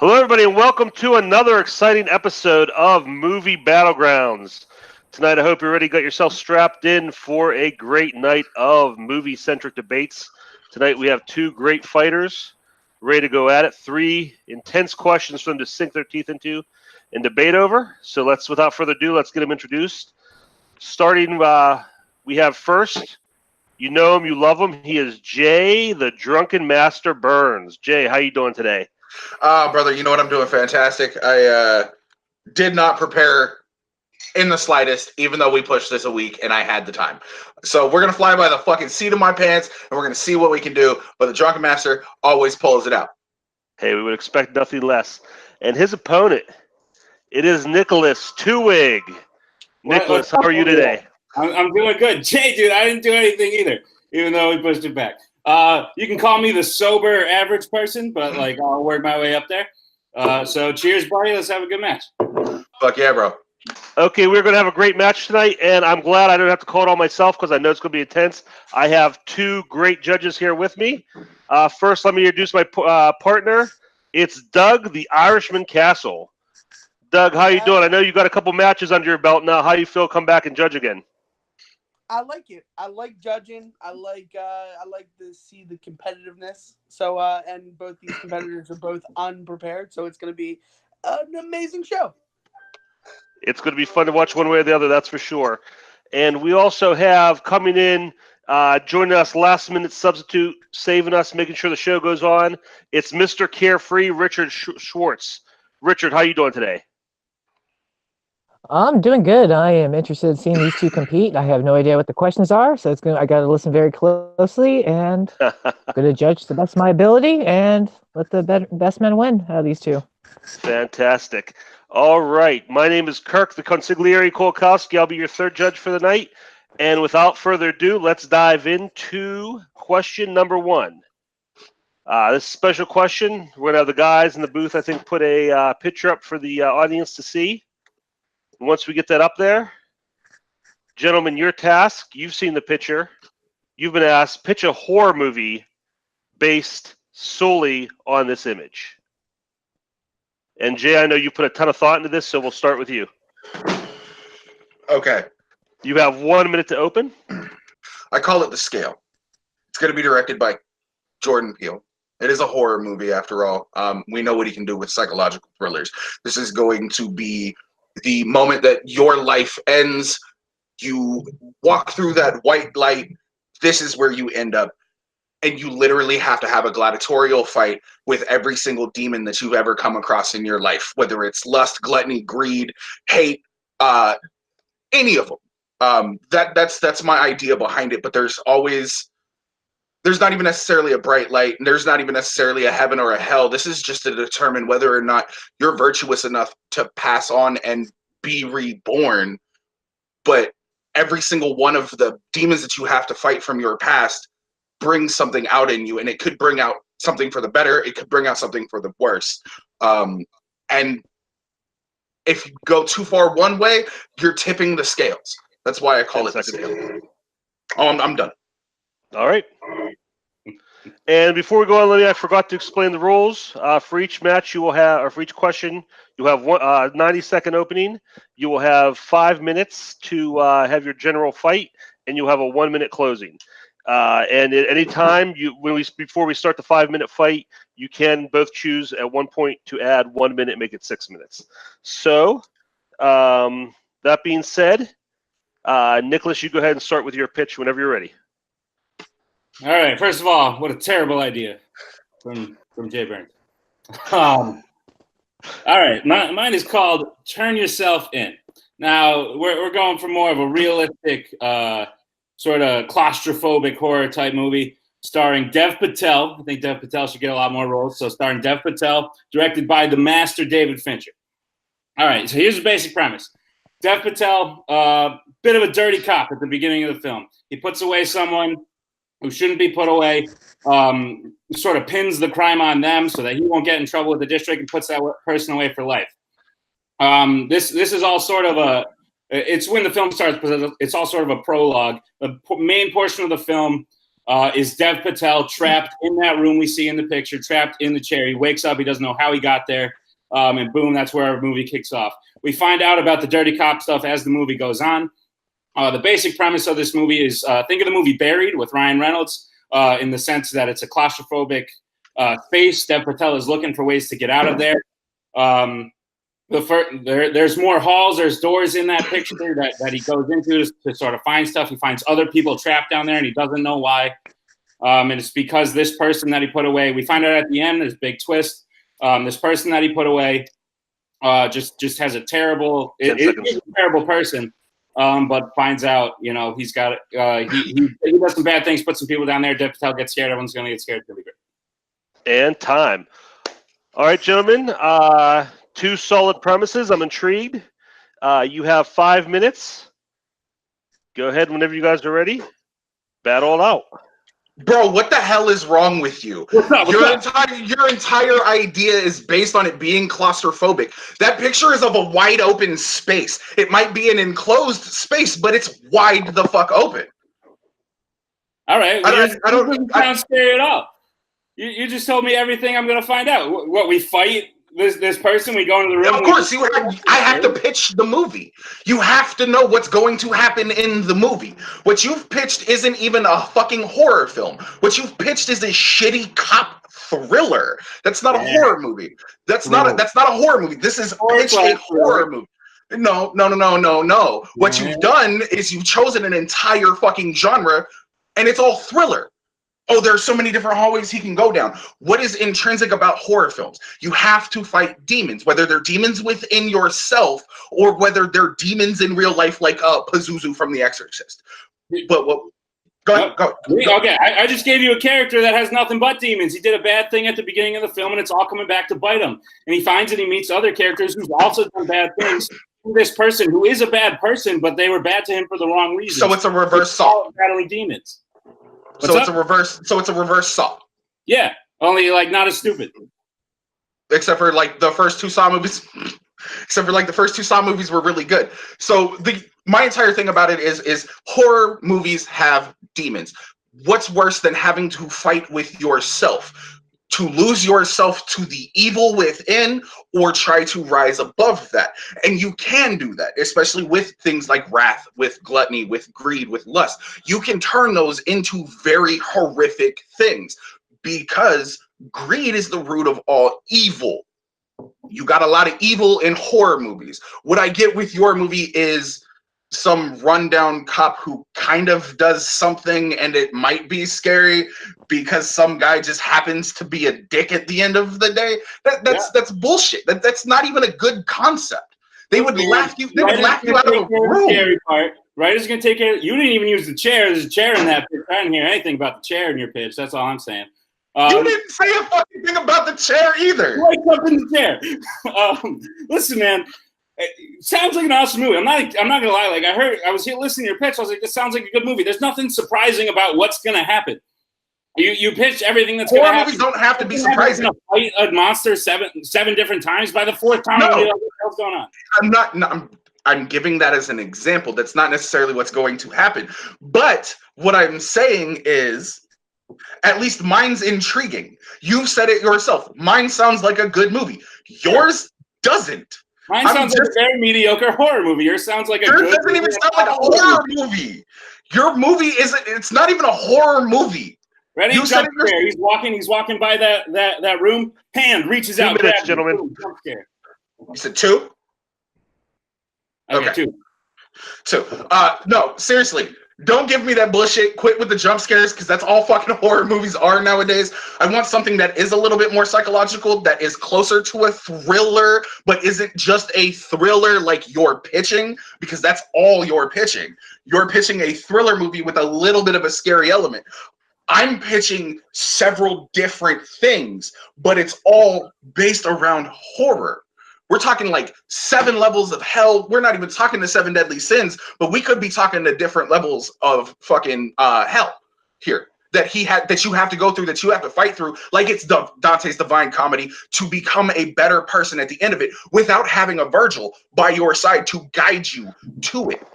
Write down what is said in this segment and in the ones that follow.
Hello, everybody, and welcome to another exciting episode of Movie Battlegrounds. Tonight, I hope you're ready, got yourself strapped in for a great night of movie-centric debates. Tonight, we have two great fighters ready to go at it. Three intense questions for them to sink their teeth into and debate over. So without further ado, let's get them introduced. Starting, we have first, you know him, you love him. He is Jay, the Drunken Master Burnz. Jay, how you doing today? Brother, you know what? I'm doing fantastic. I did not prepare in the slightest, even though we pushed this a week and I had the time. So we're going to fly by the fucking seat of my pants and we're going to see what we can do. But the Drunken Master always pulls it out. Hey, we would expect nothing less. And his opponent, it is Nicholas Twohig. Nicholas, how are you today? I'm doing good. Jay, dude, I didn't do anything either, even though we pushed it back. You can call me the sober average person, but I'll work my way up there. So cheers, buddy. Let's have a good match. Fuck yeah, bro. Okay, we're going to have a great match tonight, and I'm glad I don't have to call it all myself because I know it's going to be intense. I have two great judges here with me. First, let me introduce my partner. It's Doug, the Irishman Castle. Doug, how you doing? I know you got a couple matches under your belt now. How you feel come back and judge again? I like it. I like judging. I like to see the competitiveness. So and both these competitors are both unprepared, so it's going to be an amazing show. It's going to be fun to watch one way or the other, that's for sure. And we also have coming in, joining us last minute substitute, saving us, making sure the show goes on. It's Mr. Carefree, Richard Schwartz. Richard, how you doing today? I'm doing good. I am interested in seeing these two compete. I have no idea what the questions are, so I got to listen very closely and I'm going to judge to the best of my ability and let the best man win out of these two. Fantastic. All right. My name is Kirk, the consigliere Kolkowski. I'll be your third judge for the night. And without further ado, let's dive into question number one. This special question, we're going to have the guys in the booth, I think, put a picture up for the audience to see. Once we get that up there, gentlemen, your task, you've seen the picture. You've been asked, pitch a horror movie based solely on this image. And Jay, I know you put a ton of thought into this, so we'll start with you. Okay. You have 1 minute to open. I call it The Scale. It's going to be directed by Jordan Peele. It is a horror movie, after all. We know what he can do with psychological thrillers. This is going to be the moment that your life ends, you walk through that white light, this is where you end up. And you literally have to have a gladiatorial fight with every single demon that you've ever come across in your life, whether it's lust, gluttony, greed, hate, any of them. That's my idea behind it, but there's not even necessarily a bright light, and there's not even necessarily a heaven or a hell. This is just to determine whether or not you're virtuous enough to pass on and be reborn. But every single one of the demons that you have to fight from your past brings something out in you, and it could bring out something for the better. It could bring out something for the worse. And if you go too far one way, you're tipping the scales. That's why I call it The Scale. Oh, I'm done. All right. And before we go on, I forgot to explain the rules. For each match, you will have, or for each question, you'll have one 90-second opening. You will have 5 minutes to have your general fight, and you'll have a 1 minute closing. And at any time, before we start the 5 minute fight, you can both choose at one point to add 1 minute, make it 6 minutes. So, that being said, Nicholas, you go ahead and start with your pitch whenever you're ready. All right. First of all, what a terrible idea from Jay Burnz. All right. Mine is called Turn Yourself In. Now, we're going for more of a realistic, sort of claustrophobic horror type movie starring Dev Patel. I think Dev Patel should get a lot more roles. So starring Dev Patel, directed by the master David Fincher. All right. So here's the basic premise. Dev Patel, bit of a dirty cop at the beginning of the film. He puts away someone who shouldn't be put away, sort of pins the crime on them so that he won't get in trouble with the district and puts that person away for life. This is all sort of it's when the film starts, but it's all sort of a prologue. The main portion of the film is Dev Patel trapped in that room we see in the picture, trapped in the chair. He wakes up. He doesn't know how he got there. And boom, that's where our movie kicks off. We find out about the dirty cop stuff as the movie goes on. The basic premise of this movie is think of the movie Buried with Ryan Reynolds in the sense that it's a claustrophobic space. Dev Patel is looking for ways to get out of there. There's more halls, there's doors in that picture that he goes into to sort of find stuff. He finds other people trapped down there and he doesn't know why. And it's because this person that he put away, we find out at the end, there's a big twist. This person that he put away just has a terrible, he's a terrible person, but finds out, he's got, he does some bad things, put some people down there, Dev Patel gets scared, everyone's going to get scared. It's going to be great. And time. All right, gentlemen, 2 solid premises. I'm intrigued. You have 5 minutes. Go ahead whenever you guys are ready. Battle it out. Bro, what the hell is wrong with you? Your entire idea is based on it being claustrophobic. That picture is of a wide open space. It might be an enclosed space, but it's wide the fuck open. All right. I don't sound scary at all. You just told me everything I'm going to find out. What, we fight this person, we go into the room? Of course, I have to pitch the movie. You have to know what's going to happen in the movie. What you've pitched isn't even a fucking horror film. What you've pitched is a shitty cop thriller. That's not a horror movie. That's not a horror movie. This is pitch a horror movie. No. What you've done is you've chosen an entire fucking genre, and it's all thriller. Oh, there are so many different hallways he can go down. What is intrinsic about horror films? You have to fight demons, whether they're demons within yourself or whether they're demons in real life, like Pazuzu from The Exorcist. But what? Go. Okay, I just gave you a character that has nothing but demons. He did a bad thing at the beginning of the film, and it's all coming back to bite him. And he finds and he meets other characters who've also done bad things. This person who is a bad person, but they were bad to him for the wrong reason. So it's a reverse Saw. Battling demons. It's a reverse Saw. Yeah, only like not as stupid. Except for like the first 2 Saw movies. Except for like the first 2 Saw movies were really good. So my entire thing about it is horror movies have demons. What's worse than having to fight with yourself? To lose yourself to the evil within or try to rise above that. And you can do that, especially with things like wrath, with gluttony, with greed, with lust. You can turn those into very horrific things because greed is the root of all evil. You got a lot of evil in horror movies. What I get with your movie is some rundown cop who kind of does something and it might be scary because some guy just happens to be a dick at the end of the day. That's bullshit. That's not even a good concept. They would laugh you. They would laugh you out of the room. Scary part. Writer's gonna take care. You didn't even use the chair. There's a chair in that pitch. I didn't hear anything about the chair in your pitch. That's all I'm saying. You didn't say a fucking thing about the chair either. Wake up in the chair. Listen, man. It sounds like an awesome movie. I'm not gonna lie. Like I was here listening to your pitch. I was like, this sounds like a good movie. There's nothing surprising about what's gonna happen. You pitch everying that's gonna happen. Horror movies don't have to be surprising. Fight a monster seven different times. By the 4th time, no. You're like, what the hell's going on? I'm giving that as an example. That's not necessarily what's going to happen. But what I'm saying is, at least mine's intriguing. You've said it yourself. Mine sounds like a good movie. Yours doesn't. Mine sounds like a very mediocre horror movie. Yours sounds like a Yours good doesn't even sound like a horror movie. Your movie it's not even a horror movie. Ready? Jump scare. He's walking by that room. Hand reaches out. 2 minutes, gentlemen. Boom, jump scare. You said 2? Okay. 2. No, seriously. Don't give me that bullshit. Quit with the jump scares because that's all fucking horror movies are nowadays. I want something that is a little bit more psychological, that is closer to a thriller, but isn't just a thriller like you're pitching, because that's all you're pitching. You're pitching a thriller movie with a little bit of a scary element. I'm pitching several different things, but it's all based around horror. We're talking like 7 levels of hell. We're not even talking the 7 deadly sins, but we could be talking to different levels of fucking hell here that you have to go through, that you have to fight through, like it's Dante's Divine Comedy, to become a better person at the end of it without having a Virgil by your side to guide you to it.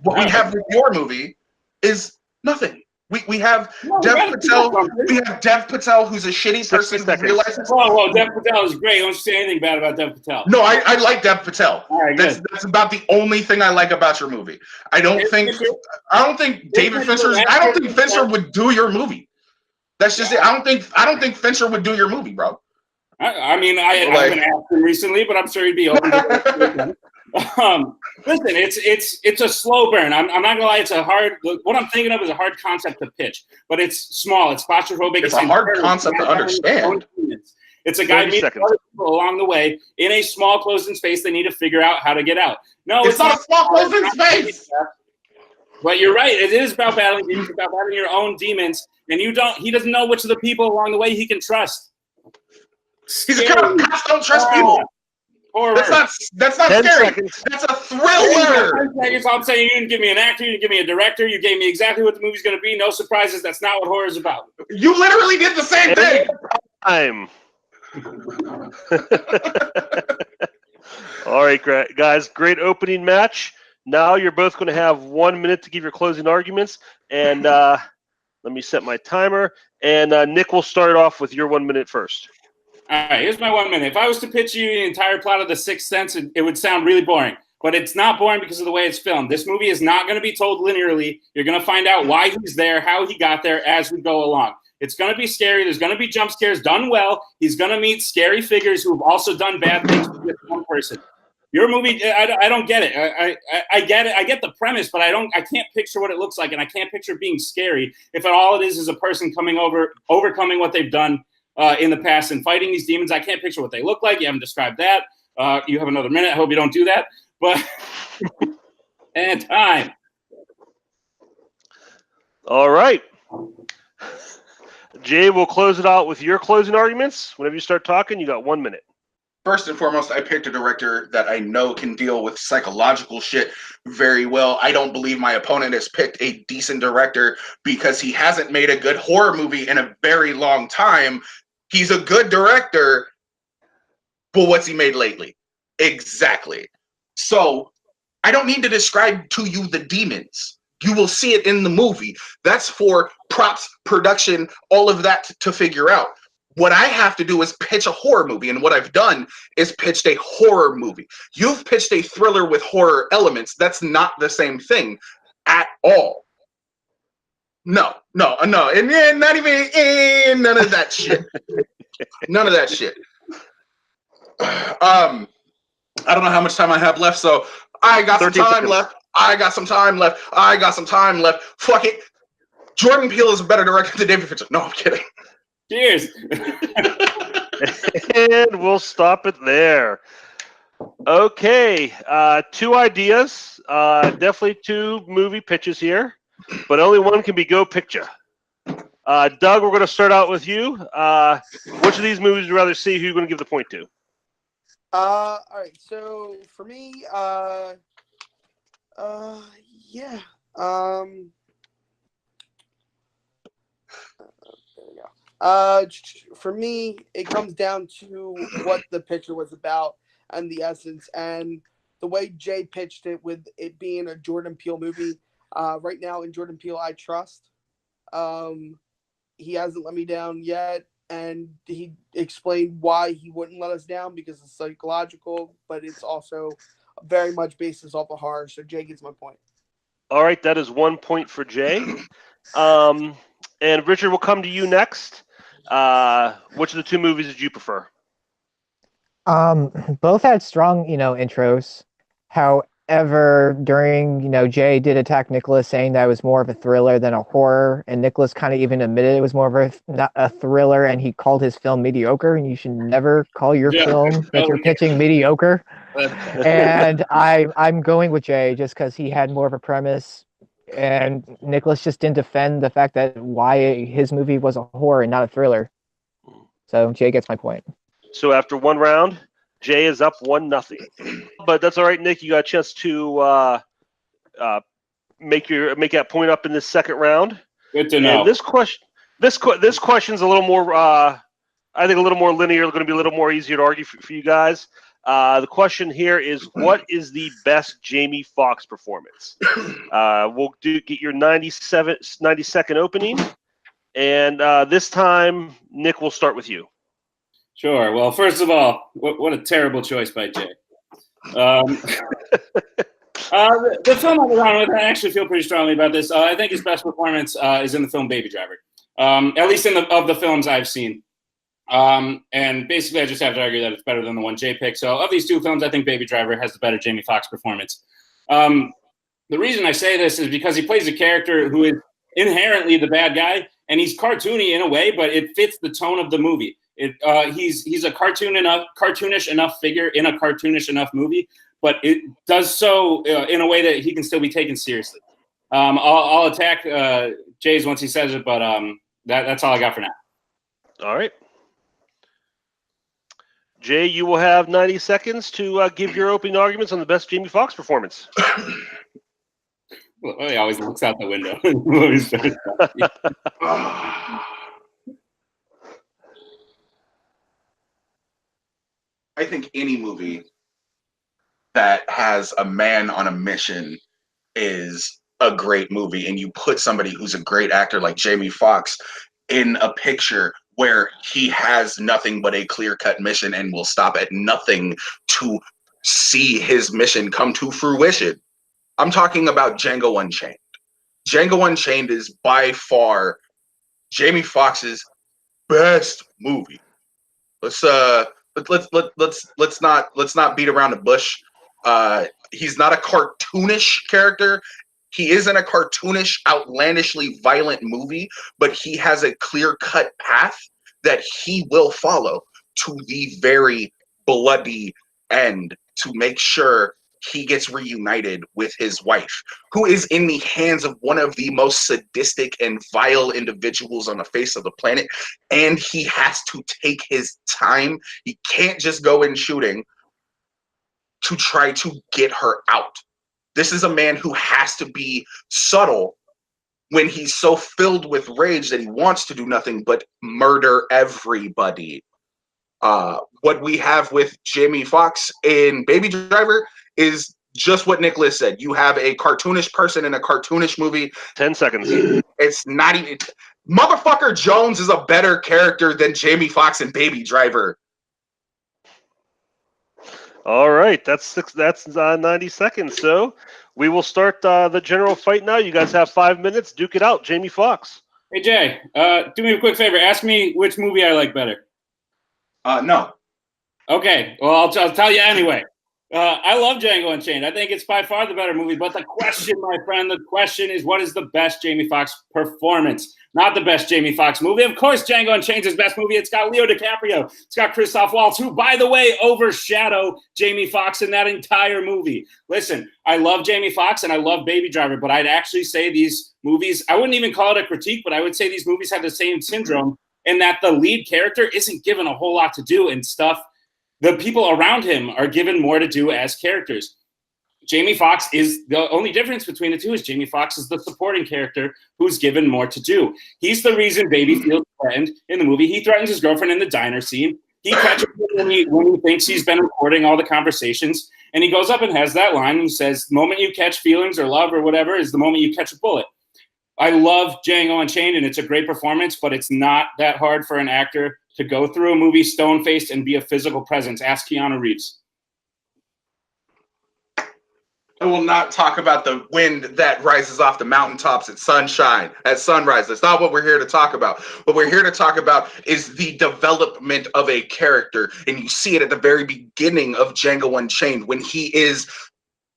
What we have with your movie is nothing. We have Dev Patel. We have Dev Patel, who's a shitty person who realizes. Whoa, Dev Patel is great. Don't say anything bad about Dev Patel. No, I like Dev Patel. All right, that's about the only thing I like about your movie. I don't think David Fincher. I don't think Fincher would do your movie. That's just it. I don't think Fincher would do your movie, bro. I mean, I haven't asked him recently, but I'm sure he'd be open to it. Listen, it's a slow burn. I'm not gonna lie. It's a hard. What I'm thinking of is a hard concept to pitch, but it's small. It's claustrophobic. It's a hard concept to understand. It's a guy meeting other people along the way in a small closed-in space. They need to figure out how to get out. No, it's not a small closed-in space. But you're right. It is about battling demons. It's about battling your own demons, and he doesn't know which of the people along the way he can trust. He's a killer. Cops don't trust people. Horror. That's not scary. Seconds. That's a thriller. 10 seconds. I'm saying you didn't give me an actor. You didn't give me a director. You gave me exactly what the movie's going to be. No surprises. That's not what horror is about. You literally did the same thing. Time. All right, guys. Great opening match. Now you're both going to have 1 minute to give your closing arguments. And let me set my timer. And Nick will start off with your 1 minute first. All right, here's my 1 minute. If I was to pitch you the entire plot of The Sixth Sense, it would sound really boring. But it's not boring because of the way it's filmed. This movie is not going to be told linearly. You're going to find out why he's there, how he got there as we go along. It's going to be scary. There's going to be jump scares done well. He's going to meet scary figures who have also done bad things with one person. Your movie, I don't get it. I get it. I get the premise, but I can't picture what it looks like, and I can't picture it being scary if all it is a person overcoming what they've done in the past and fighting these demons. I can't picture what they look like. You haven't described that. You have another minute. I hope you don't do that. But and time. All right. Jay, we'll close it out with your closing arguments. Whenever you start talking, you got 1 minute. First and foremost, I picked a director that I know can deal with psychological shit very well. I don't believe my opponent has picked a decent director because he hasn't made a good horror movie in a very long time. He's a good director, but what's he made lately? Exactly. So I don't need to describe to you the demons. You will see it in the movie. That's for props, production, all of that to figure out. What I have to do is pitch a horror movie, and what I've done is pitched a horror movie. You've pitched a thriller with horror elements. That's not the same thing at all. No, and not even none of that shit. None of that shit. I don't know how much time I have left, so I got some time left. I got some time left. Fuck it. Jordan Peele is a better director than David Fincher. No, I'm kidding. Cheers. And we'll stop it there. Okay. 2 ideas. Definitely 2 movie pitches here, but only one can be go picture. Doug, we're going to start out with you. Which of these movies would you rather see? Who are you going to give the point to? All right. So for me, yeah. For me, it comes down to what the picture was about and the essence, and the way Jay pitched it with it being a Jordan Peele movie. Right now in Jordan Peele, I trust. He hasn't let me down yet, and he explained why he wouldn't let us down because it's psychological, but it's also very much based off of horror. So Jay gets my point. All right, that is 1 point for Jay. And Richard, we'll come to you next. Which of the 2 movies did you prefer? Both had strong, intros. However, during, Jay did attack Nicholas, saying that it was more of a thriller than a horror, and Nicholas kind of even admitted it was more of a thriller, and he called his film mediocre, and you should never call your film that you're pitching mediocre. And I'm going with Jay just because he had more of a premise. And Nicholas just didn't defend the fact that why his movie was a horror and not a thriller. So Jay gets my point. So after 1 round, Jay is up 1-0. But that's all right, Nick. You got a chance to make that point up in this second round. Good to know. And this question's a little more, I think, a little more linear. Going to be a little more easier to argue for you guys. The question here is, what is the best Jamie Foxx performance? We'll get your 90-second opening. And this time, Nick, we'll start with you. Sure. Well, first of all, what a terrible choice by Jay. The film I'm around with, I actually feel pretty strongly about this. I think his best performance is in the film Baby Driver, at least of the films I've seen. And basically, I just have to argue that it's better than the one Jay picked. So of these two films, I think Baby Driver has the better Jamie Foxx performance. The reason I say this is because he plays a character who is inherently the bad guy, and he's cartoony in a way, but it fits the tone of the movie. He's a cartoonish enough figure in a cartoonish enough movie, but it does so in a way that he can still be taken seriously. I'll attack Jay's once he says it, but that's all I got for now. All right. Jay, you will have 90 seconds to give your opening arguments on the best Jamie Foxx performance. Well, he always looks out the window. I think any movie that has a man on a mission is a great movie, and you put somebody who's a great actor like Jamie Foxx in a picture where he has nothing but a clear-cut mission and will stop at nothing to see his mission come to fruition. I'm talking about Django Unchained. Django Unchained is by far Jamie Foxx's best movie. Let's not beat around the bush. He's not a cartoonish character. He isn't a cartoonish, outlandishly violent movie, but he has a clear-cut path that he will follow to the very bloody end to make sure he gets reunited with his wife, who is in the hands of one of the most sadistic and vile individuals on the face of the planet. And he has to take his time. He can't just go in shooting to try to get her out. This is a man who has to be subtle when he's so filled with rage that he wants to do nothing but murder everybody. What we have with Jamie Foxx in Baby Driver is just what Nicholas said. You have a cartoonish person in a cartoonish movie. 10 seconds. It's not even... Motherfucker Jones is a better character than Jamie Foxx in Baby Driver. All right, that's 90 seconds. So we will start the general fight now. You guys have 5 minutes. Duke it out, Jamie Foxx. Hey, Jay, do me a quick favor. Ask me which movie I like better. No. Okay, well, I'll tell you anyway. I love Django Unchained. I think it's by far the better movie. But the question, my friend, is what is the best Jamie Foxx performance? Not the best Jamie Foxx movie. Of course, Django Unchained is his best movie. It's got Leo DiCaprio. It's got Christoph Waltz, who, by the way, overshadow Jamie Foxx in that entire movie. Listen, I love Jamie Foxx and I love Baby Driver, but I'd actually say these movies, I wouldn't even call it a critique, but I would say these movies have the same syndrome in that the lead character isn't given a whole lot to do and stuff. The people around him are given more to do as characters. Jamie Foxx is the only difference between the two is Jamie Foxx is the supporting character who's given more to do. He's the reason Baby feels threatened in the movie. He threatens his girlfriend in the diner scene. He catches her when he thinks he's been recording all the conversations, and he goes up and has that line and says, the moment you catch feelings or love or whatever is the moment you catch a bullet. I love Django Unchained, and it's a great performance, but it's not that hard for an actor to go through a movie stone-faced and be a physical presence. Ask Keanu Reeves. I will not talk about the wind that rises off the mountaintops at sunshine, at sunrise. That's not what we're here to talk about. What we're here to talk about is the development of a character. And you see it at the very beginning of Django Unchained when he is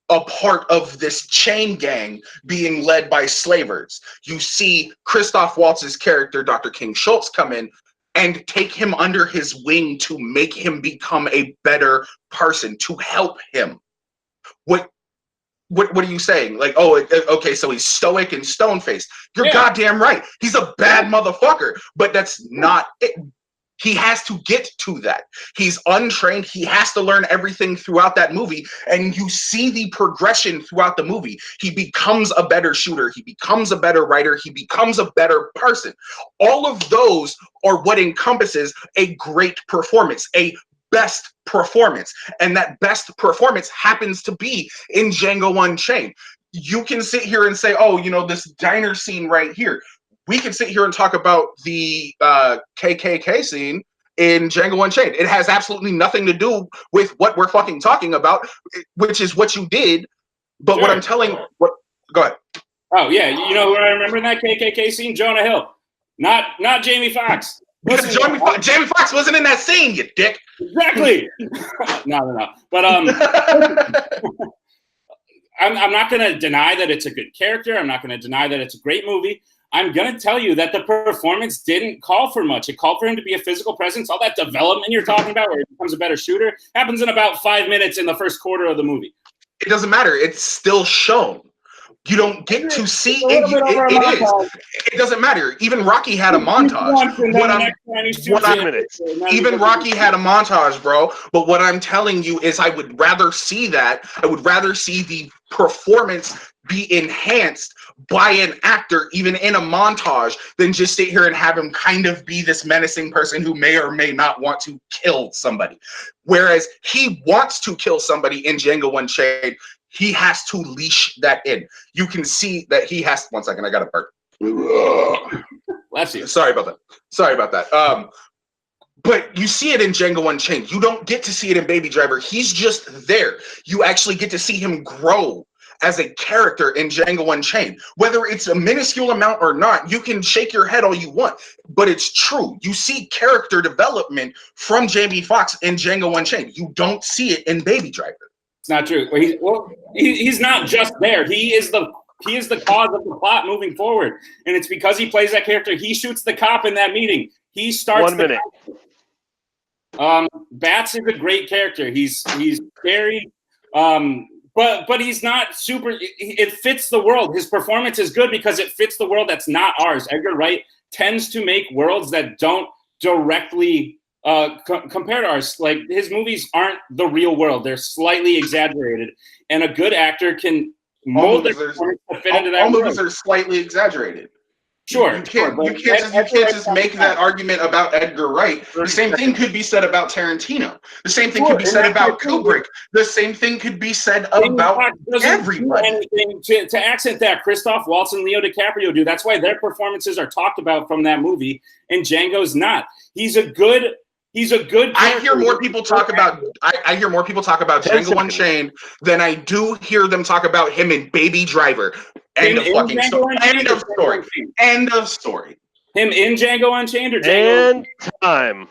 a part of this chain gang being led by slavers. You see Christoph Waltz's character, Dr. King Schultz, come in and take him under his wing to make him become a better person, to help him. What are you saying? Like, oh, okay, so he's stoic and stone-faced. You're goddamn right. He's a bad motherfucker, but that's not it. He has to get to that. He's untrained. He has to learn everything throughout that movie, and you see the progression throughout the movie. He becomes a better shooter. He becomes a better writer. He becomes a better person. All of those are what encompasses a great performance, a best performance, and that best performance happens to be in Django Unchained. You can sit here and say, oh, you know, this diner scene right here. We can sit here and talk about the KKK scene in Django Unchained. It has absolutely nothing to do with what we're fucking talking about, which is what you did. But Sure. what I'm telling, go ahead. Oh yeah, you know who I remember in that KKK scene? Jonah Hill, not Jamie Foxx. Because Jamie Foxx wasn't in that scene, you dick. Exactly. No. But I'm not going to deny that it's a good character. I'm not going to deny that it's a great movie. I'm going to tell you that the performance didn't call for much. It called for him to be a physical presence. All that development you're talking about, where he becomes a better shooter, happens in about 5 minutes in the first quarter of the movie. It doesn't matter. It's still shown. You don't get to see it. It doesn't matter. Even Rocky had a montage. Even Rocky had a montage, bro. But what I'm telling you is I would rather see that. I would rather see the performance be enhanced by an actor, even in a montage, than just sit here and have him kind of be this menacing person who may or may not want to kill somebody. Whereas he wants to kill somebody in Django Unchained, he has to leash that in. You can see that he has. 1 second, I got to burp. Bless you. Sorry about that. But you see it in Django Unchained. You don't get to see it in Baby Driver. He's just there. You actually get to see him grow as a character in Django Unchained. Whether it's a minuscule amount or not, you can shake your head all you want, but it's true. You see character development from Jamie Foxx in Django Unchained. You don't see it in Baby Driver. It's not true. He's not just there. He is the cause of the plot moving forward, and it's because he plays that character. He shoots the cop in that meeting. He starts 1 minute. Bats is a great character. He's scary, but he's not super. It fits the world. His performance is good because it fits the world that's not ours. Edgar Wright tends to make worlds that don't directly compared to ours. Like, his movies aren't the real world. They're slightly exaggerated, and a good actor can mold their performance to fit into that all world. movies are slightly exaggerated. Sure. You can't just make that argument about Edgar Wright. The same thing could be said about Tarantino. The same thing could be said about Kubrick. The same thing could be said about everybody. Anything to accent that Christoph Waltz and Leo DiCaprio do. That's why their performances are talked about from that movie, and Django's not. He's a good. I hear more people talk about Django Unchained than I do hear them talk about him in Baby Driver. End of fucking story. End of story. End of story. Him in Django Unchained or Django? And time.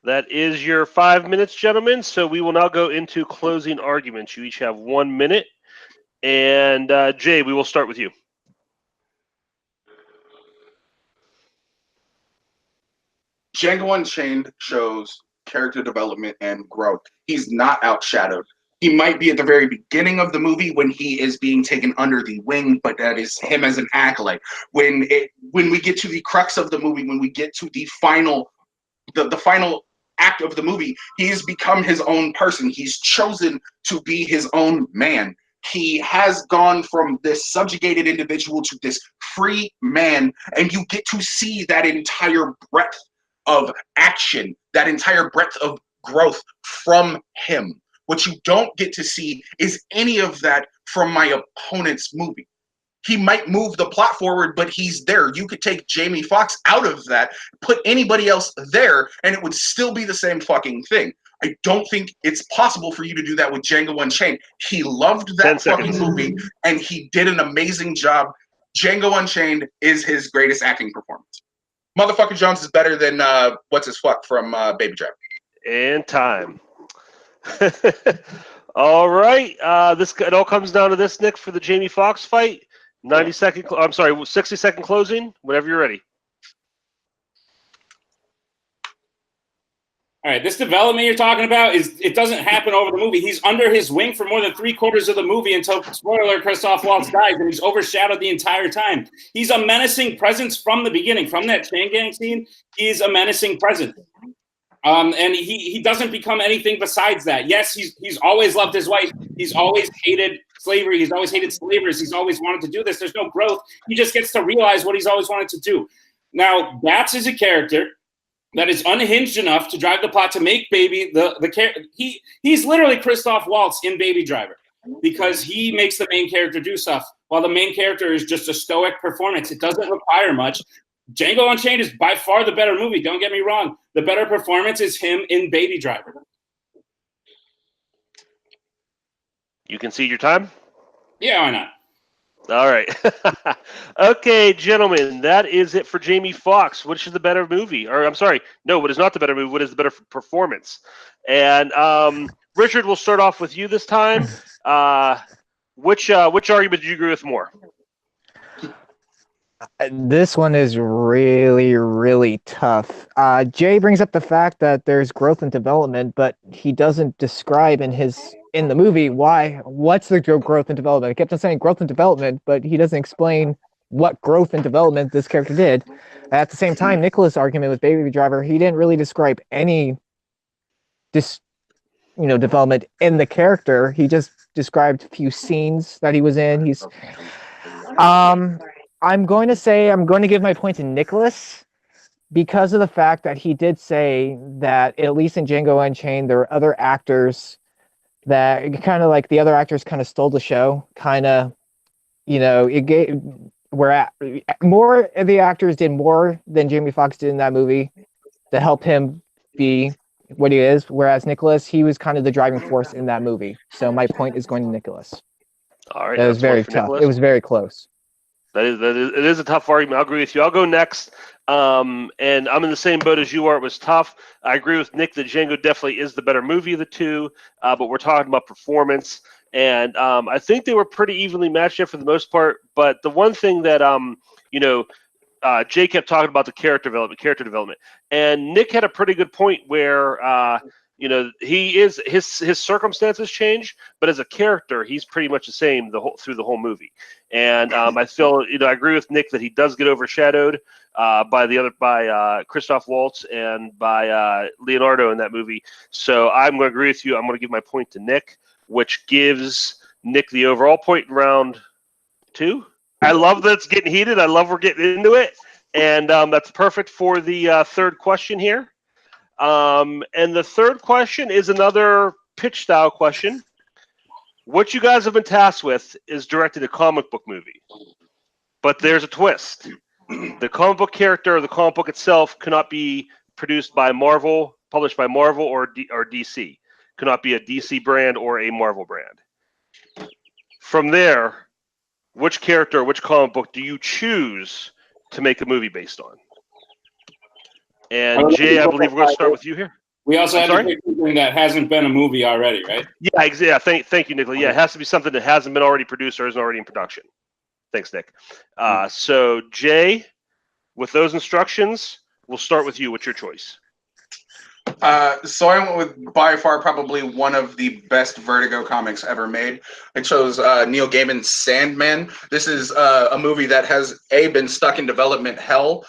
That is your 5 minutes, gentlemen. So we will now go into closing arguments. You each have 1 minute. And Jay, we will start with you. Django Unchained shows character development and growth. He's not outshadowed. He might be at the very beginning of the movie when he is being taken under the wing, but that is him as an acolyte. When we get to the crux of the movie, when we get to the final act of the movie, he has become his own person. He's chosen to be his own man. He has gone from this subjugated individual to this free man, and you get to see that entire breadth of action, that entire breadth of growth from him. What you don't get to see is any of that from my opponent's movie. He might move the plot forward, but he's there. You could take Jamie Foxx out of that, put anybody else there, and it would still be the same fucking thing. I don't think it's possible for you to do that with Django Unchained. He loved that fucking movie, and he did an amazing job. Django Unchained is his greatest acting performance. Motherfucker Jones is better than what's his fuck from Baby Driver. And time. All right. It all comes down to this, Nick, for the Jamie Foxx fight. 60-second closing. Whenever you're ready. All right, this development you're talking about it doesn't happen over the movie. He's under his wing for more than 3/4 of the movie until, spoiler, Christoph Waltz dies, and he's overshadowed the entire time. He's a menacing presence from the beginning. From that chain gang scene, he's a menacing presence. And he doesn't become anything besides that. Yes, he's always loved his wife. He's always hated slavery. He's always hated slavers. He's always wanted to do this. There's no growth. He just gets to realize what he's always wanted to do. Now, Bats is a character that is unhinged enough to drive the plot to make Baby he's literally Christoph Waltz in Baby Driver, because he makes the main character do stuff while the main character is just a stoic performance. It doesn't require much. Django Unchained is by far the better movie. Don't get me wrong. The better performance is him in Baby Driver. You concede your time? Yeah, why not? All right. Okay, gentlemen, that is it for Jamie Foxx. Which is the better movie? Or I'm sorry, no, what is not the better movie? What is the better performance? And Richard, we'll start off with you this time. Which argument do you agree with more? This one is really, really tough. Jay brings up the fact that there's growth and development, but he doesn't describe in the movie what's the growth and development. He kept on saying growth and development, but he doesn't explain what growth and development this character did. At the same time, Nicholas' argument with Baby Driver, he didn't really describe any development in the character. He just described a few scenes that he was in. I'm going to give my point to Nicholas because of the fact that he did say that at least in Django Unchained, there were other actors that kind of like the other actors kind of stole the show. More of the actors did more than Jamie Foxx did in that movie to help him be what he is. Whereas Nicholas, he was kind of the driving force in that movie. So my point is going to Nicholas. All right. That was very tough. Nicholas. It was very close. It is a tough argument. I'll agree with you. I'll go next. And I'm in the same boat as you are. It was tough. I agree with Nick that Django definitely is the better movie of the two, but we're talking about performance. And I think they were pretty evenly matched up for the most part. But the one thing that, Jay kept talking about the character development. And Nick had a pretty good point where, his circumstances change, but as a character, he's pretty much the same through the whole movie. And I feel, I agree with Nick that he does get overshadowed by Christoph Waltz and by Leonardo in that movie. So I'm going to agree with you. I'm going to give my point to Nick, which gives Nick the overall point in round 2. I love that it's getting heated. I love we're getting into it. And that's perfect for the third question here. And the third question is another pitch style question. What you guys have been tasked with is directing a comic book movie. But there's a twist. The comic book character or the comic book itself cannot be produced by Marvel, published by Marvel or DC. Cannot be a DC brand or a Marvel brand. From there, which character, which comic book do you choose to make a movie based on? And Jay, I believe we're going to start with you here. We also have to pick something that hasn't been a movie already, right? Yeah, exactly. Thank you, Nicholas. Yeah, it has to be something that hasn't been already produced or isn't already in production. Thanks, Nick. So, Jay, with those instructions, we'll start with you. What's your choice? So I went with by far probably one of the best Vertigo comics ever made. I chose Neil Gaiman's Sandman. This is a movie that has been stuck in development hell,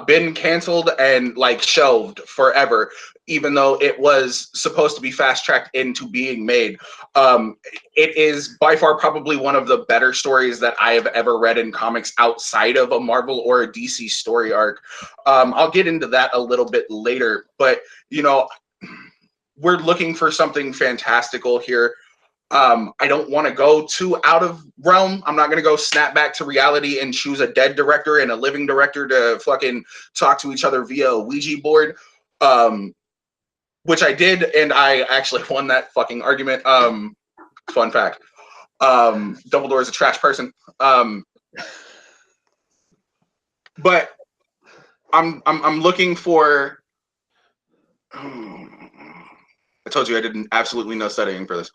been canceled and shelved forever, even though it was supposed to be fast-tracked into being made. It is by far probably one of the better stories that I have ever read in comics outside of a Marvel or a DC story arc. I'll get into that a little bit later, but we're looking for something fantastical here. I don't want to go too out of realm. I'm not going to go snap back to reality and choose a dead director and a living director to fucking talk to each other via a Ouija board, which I did, and I actually won that fucking argument. Fun fact. Dumbledore is a trash person. But I'm looking for. I told you I did absolutely no studying for this.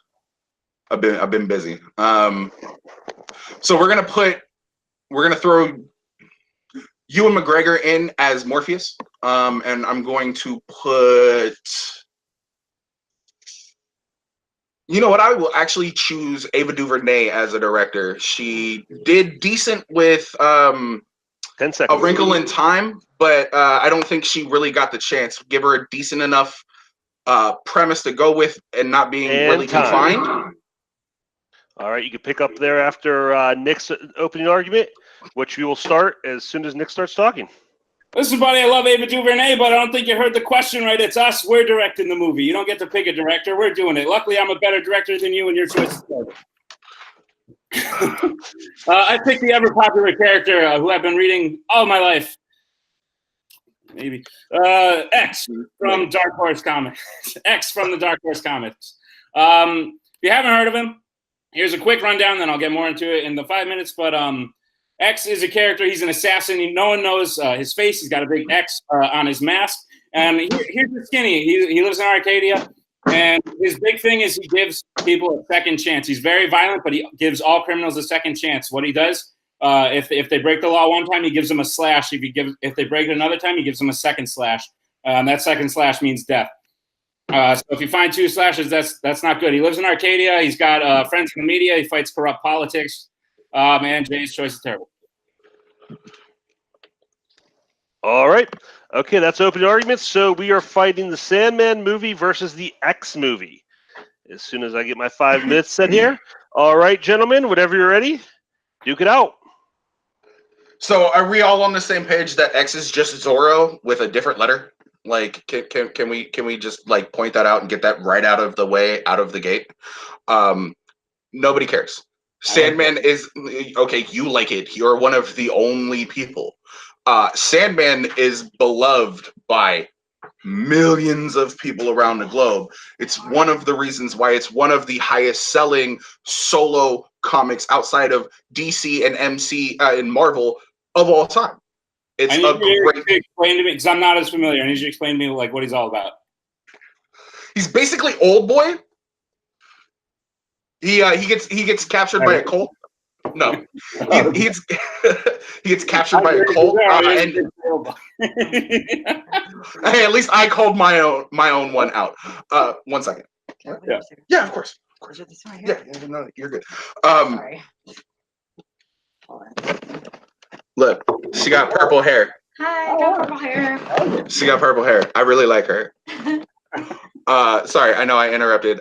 I've been busy. So we're gonna throw Ewan McGregor in as Morpheus, and I'm going to put. You know what? I will actually choose Ava DuVernay as a director. She did decent with 10 seconds. A Wrinkle in Time, but I don't think she really got the chance. Give her a decent enough premise to go with and not being really confined. All right, you can pick up there after Nick's opening argument, which we will start as soon as Nick starts talking. Listen, buddy, I love Ava DuVernay, but I don't think you heard the question right. It's us. We're directing the movie. You don't get to pick a director. We're doing it. Luckily, I'm a better director than you, and your choice is better. I picked the ever-popular character who I've been reading all my life. Maybe. X from Dark Horse Comics. X from the Dark Horse Comics. If you haven't heard of him, here's a quick rundown, then I'll get more into it in the 5 minutes. But X is a character. He's an assassin. No one knows his face. He's got a big X on his mask. And here's the skinny. He lives in Arcadia. And his big thing is he gives people a second chance. He's very violent, but he gives all criminals a second chance. What he does, if they break the law one time, he gives them a slash. If they break it another time, he gives them a second slash. And that second slash means death. So if you find 2 slashes, that's not good. He lives in Arcadia. He's got friends in the media. He fights corrupt politics. Man, Jay's choice is terrible. All right. Okay, that's open arguments. So we are fighting the Sandman movie versus the X movie. As soon as I get my 5 minutes set here. All right, gentlemen, whenever you're ready, duke it out. So are we all on the same page that X is just Zorro with a different letter? Like, can we just like point that out and get that right out of the way, out of the gate? Nobody cares. Sandman is okay. You like it. You're one of the only people. Sandman is beloved by millions of people around the globe. It's one of the reasons why it's one of the highest selling solo comics outside of DC and MC and Marvel of all time. It's I need you to explain to me, because I'm not as familiar. I need you to explain to me like what he's all about. He's basically Old Boy. He gets captured by a cult. No, he gets captured by a cult. And hey, at least I called my own one out. 1 second. Yeah, of course. Yeah, no, you're good. Sorry. Look, she got purple hair. Hi, I got purple hair. She got purple hair. I really like her. Sorry, I know I interrupted.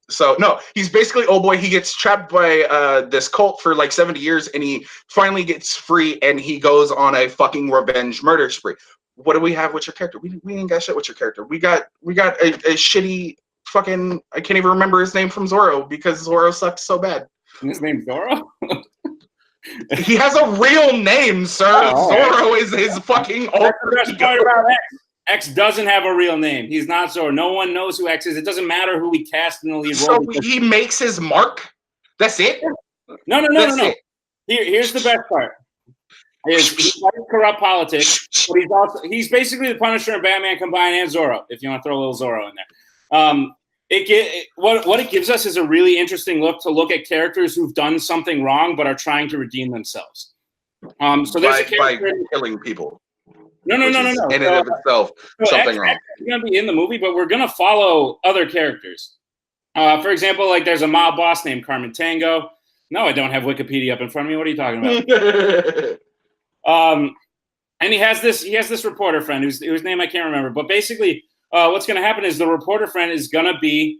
So no, he's basically Old Boy. He gets trapped by this cult for like 70 years, and he finally gets free, and he goes on a fucking revenge murder spree. What do we have with your character? We ain't got shit with your character. We got a shitty fucking, I can't even remember his name from Zorro because Zorro sucked so bad. His name's Zorro? He has a real name, sir. Zorro is his fucking That's the best part about X. X doesn't have a real name. He's not Zorro. No one knows who X is. It doesn't matter who we cast in the lead role. So he makes his mark? That's it? No. Here's the best part. He fights corrupt politics, but he's basically the Punisher and Batman combined and Zorro, if you want to throw a little Zorro in there. What it gives us is a really interesting look at characters who've done something wrong but are trying to redeem themselves. So there's a character by killing people. No. In and of itself, something wrong. It's going to be in the movie, but we're going to follow other characters. For example, like there's a mob boss named Carmen Tango. No, I don't have Wikipedia up in front of me. What are you talking about? And he has this reporter friend whose name I can't remember. But basically, what's going to happen is the reporter friend is going to be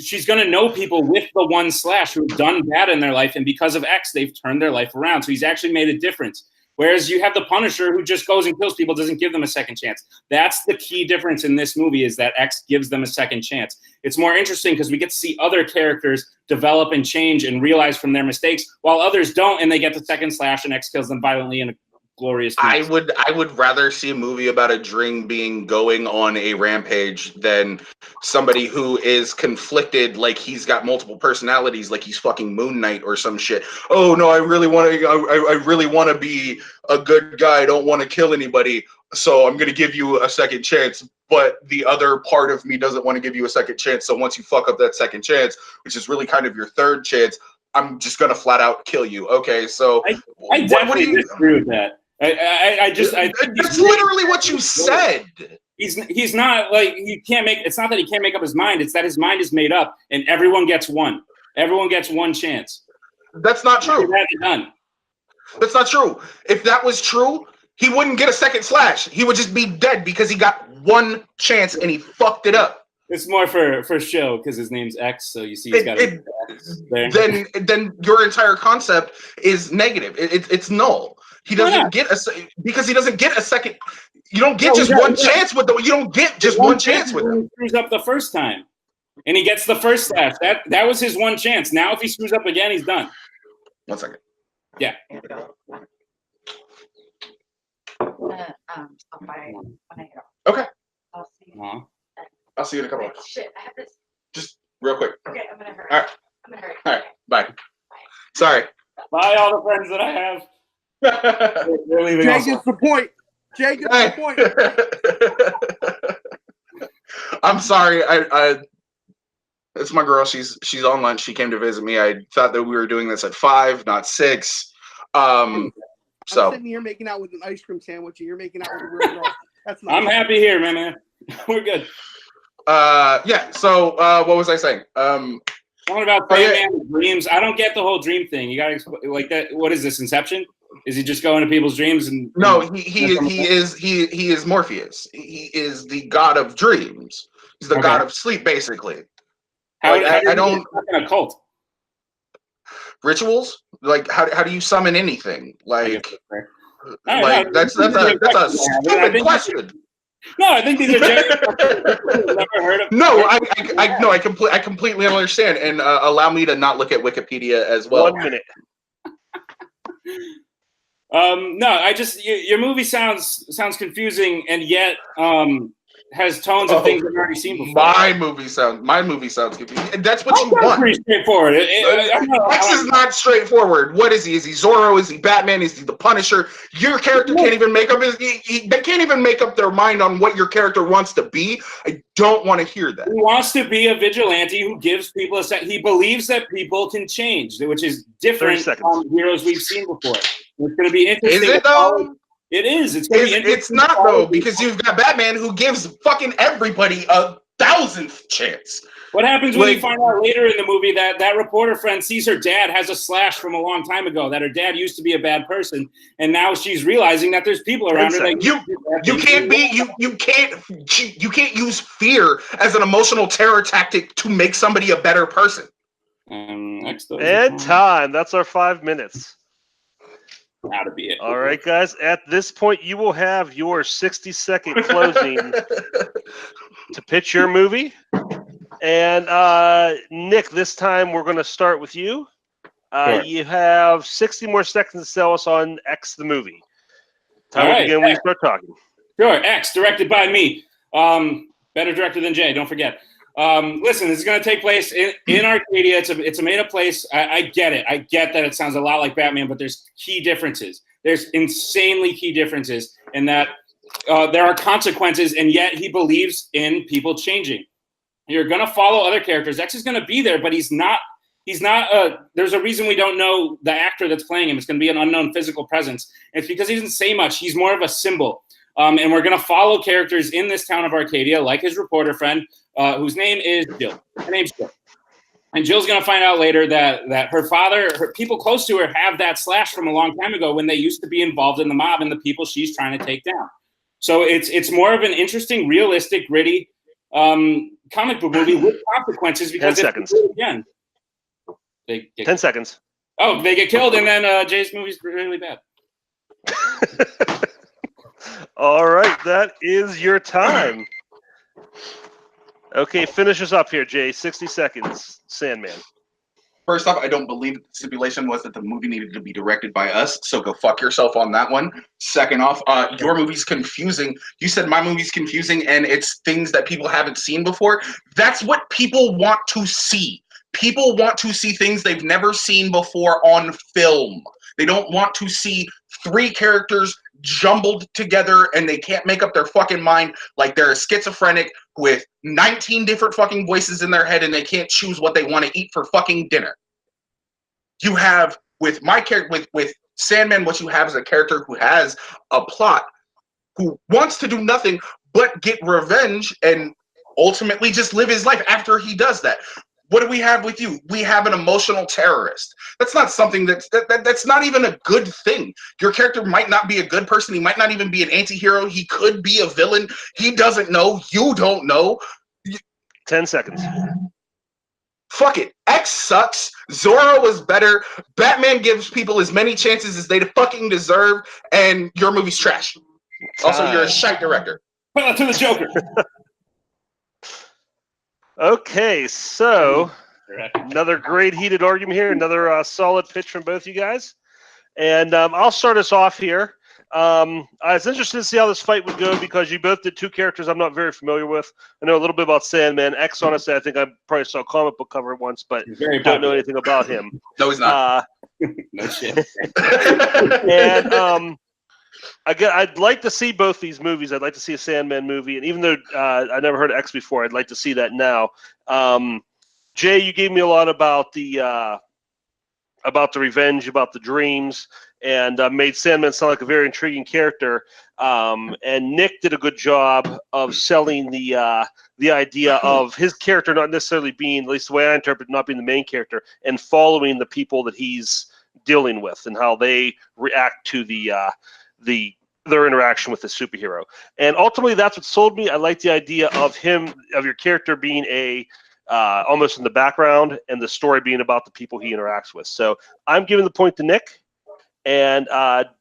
she's going to know people with the 1 slash who've done bad in their life, and because of X, they've turned their life around. So he's actually made a difference. Whereas you have the Punisher who just goes and kills people, doesn't give them a second chance. That's the key difference in this movie, is that X gives them a second chance. It's more interesting because we get to see other characters develop and change and realize from their mistakes, while others don't, and they get the second slash and X kills them violently in a glorious I would rather see a movie about a Dring being going on a rampage than somebody who is conflicted, like he's got multiple personalities, like he's fucking Moon Knight or some shit. Oh no, I really want to be a good guy. I don't want to kill anybody, so I'm gonna give you a second chance. But the other part of me doesn't want to give you a second chance. So once you fuck up that second chance, which is really kind of your third chance, I'm just gonna flat out kill you. Okay, so I definitely disagree with that. That's literally what you said. He's not like he can't make. It's not that he can't make up his mind. It's that his mind is made up, and everyone gets one. Everyone gets 1 chance. That's not true. Done. That's not true. If that was true, he wouldn't get a second slash. He would just be dead because he got 1 chance and he fucked it up. It's more for show because his name's X, so you see he's got then your entire concept is negative. It's null. He doesn't get because he doesn't get a second. You don't get just one chance with them. You don't get just one chance with him. He screws up the first time, and he gets the first slash. That was his one chance. Now, if he screws up again, he's done. 1 second. Yeah. Okay. I'll see you. I'll see you in a couple hours. Shit, I have this. Just real quick. Okay, I'm gonna hurry. All right. I'm gonna hurry. All right. Bye. Sorry. Bye, all the friends that I have. They're leaving. Jay Also. gets the point. Jay gets the point. I'm sorry. I it's my girl. She's on lunch. She came to visit me. I thought that we were doing this at 5, not 6. I'm So sitting here making out with an ice cream sandwich, and you're making out with a real girl. That's not. I'm happy here, man. We're good. yeah. So what was I saying? Something about Batman dreams. I don't get the whole dream thing. You gotta like that. What is this? Inception? Is he just going to people's dreams and? No, he is Morpheus. He is the god of dreams. He's the god of sleep, basically. How I don't a cult. Rituals. Like how do you summon anything? Like that's a stupid question. No, I think these are never heard of. No, I completely understand, and allow me to not look at Wikipedia as well. 1 minute. No, I just your movie sounds confusing, and yet has tones of things I've already seen before. My movie sounds confusing, and that's what you want. Pretty straightforward. X is not straightforward. What is he? Is he Zorro? Is he Batman? Is he the Punisher? Your character can't even make up they can't even make up their mind on what your character wants to be. I don't want to hear that. He wants to be a vigilante who gives people he believes that people can change, which is different from heroes we've seen before. It's going to be interesting. Is it though? It is. It's not though, because you've got Batman who gives fucking everybody a 1,000th chance. What happens when you find out later in the movie that reporter friend sees her dad has a slash from a long time ago, that her dad used to be a bad person, and now she's realizing that there's people around her that you can't use fear as an emotional terror tactic to make somebody a better person. And time. That's our 5 minutes. To be it. All right, guys. At this point, you will have your 60-second closing to pitch your movie. And Nick, this time we're going to start with you. Sure. You have 60 more seconds to sell us on X the movie. Time to begin when you start talking. Sure. X, directed by me. Better director than Jay. Don't forget. Listen, this is going to take place in Arcadia. It's a made-up place. I get it. I get that it sounds a lot like Batman, but there's key differences. There's insanely key differences in that there are consequences, and yet he believes in people changing. You're going to follow other characters. X is going to be there, but he's not. There's a reason we don't know the actor that's playing him. It's going to be an unknown physical presence. And it's because he doesn't say much. He's more of a symbol. And we're going to follow characters in this town of Arcadia, like his reporter friend, whose name is Jill. Her name's Jill. And Jill's going to find out later that her father, people close to her, have that slash from a long time ago when they used to be involved in the mob and the people she's trying to take down. So it's more of an interesting, realistic, gritty comic book movie with consequences. Because 10 seconds. Again, 10 seconds. Oh, they get killed, and then Jay's movie's really bad. All right, that is your time. Okay, finish us up here, Jay. 60 seconds. Sandman. First off, I don't believe the stipulation was that the movie needed to be directed by us, so go fuck yourself on that one. Second off, your movie's confusing. You said my movie's confusing, and it's things that people haven't seen before. That's what people want to see. People want to see things they've never seen before on film. They don't want to see 3 characters jumbled together and they can't make up their fucking mind like they're a schizophrenic with 19 different fucking voices in their head and they can't choose what they want to eat for fucking dinner. You have, with my character, with Sandman, what you have is a character who has a plot, who wants to do nothing but get revenge and ultimately just live his life after he does that. What do we have with you? We have an emotional terrorist. That's not something that's not even a good thing. Your character might not be a good person. He might not even be an anti-hero. He could be a villain. He doesn't know. You don't know. 10 seconds. Fuck it. X sucks. Zorro was better. Batman gives people as many chances as they fucking deserve, and your movie's trash. Also, you're a shite director. Put that to the Joker. Okay, so another great heated argument here. Another solid pitch from both you guys. And I'll start us off here. I was interested to see how this fight would go because you both did two characters I'm not very familiar with. I know a little bit about Sandman. X, honestly, I think I probably saw a comic book cover once, but don't know anything about him. No, he's not. No shit. And I'd like to see both these movies. I'd like to see a Sandman movie, and even though I never heard of X before, I'd like to see that now. Jay, you gave me a lot about the revenge, about the dreams, and made Sandman sound like a very intriguing character. And Nick did a good job of selling the idea of his character not necessarily being, at least the way I interpret, not being the main character, and following the people that he's dealing with and how they react to their interaction with the superhero. And ultimately, that's what sold me. I like the idea of your character being almost in the background and the story being about the people he interacts with. So I'm giving the point to Nick, and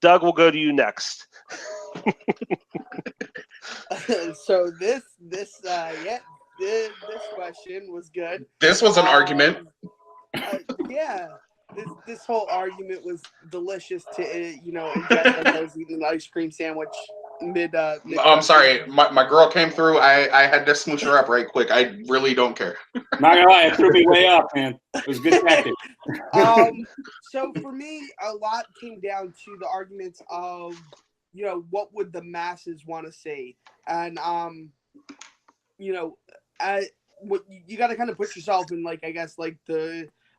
Doug will go to you next. So this question was good. This was an argument. Yeah. This whole argument was delicious to ingest like I was eating an ice cream sandwich mid. I'm sorry, my girl came through. I had to smooch her up right quick. I really don't care. Not gonna lie, it threw me way off, man. It was good tactic. So for me, a lot came down to the arguments of what would the masses want to see, and what you got to kind of put yourself in, like, I guess, like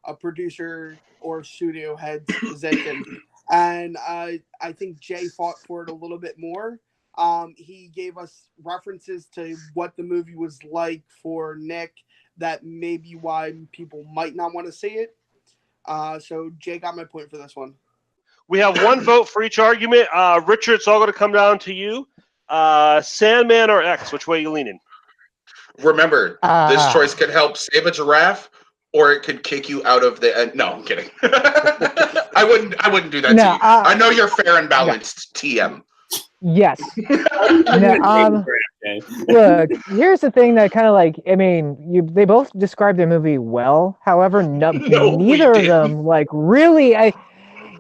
a producer or studio head's position. And I think Jay fought for it a little bit more. He gave us references to what the movie was like for Nick that may be why people might not want to see it. So Jay got my point for this one. We have one vote for each argument. Richard, it's all going to come down to you. Sandman or X, which way are you leaning? Remember, this choice could help save a giraffe, or it could kick you out of the. No, I'm kidding. I wouldn't do that to you. I know you're fair and balanced, TM. Yes. Look, here's the thing that kind of like, I mean, they both described the movie well. However, neither of them like really.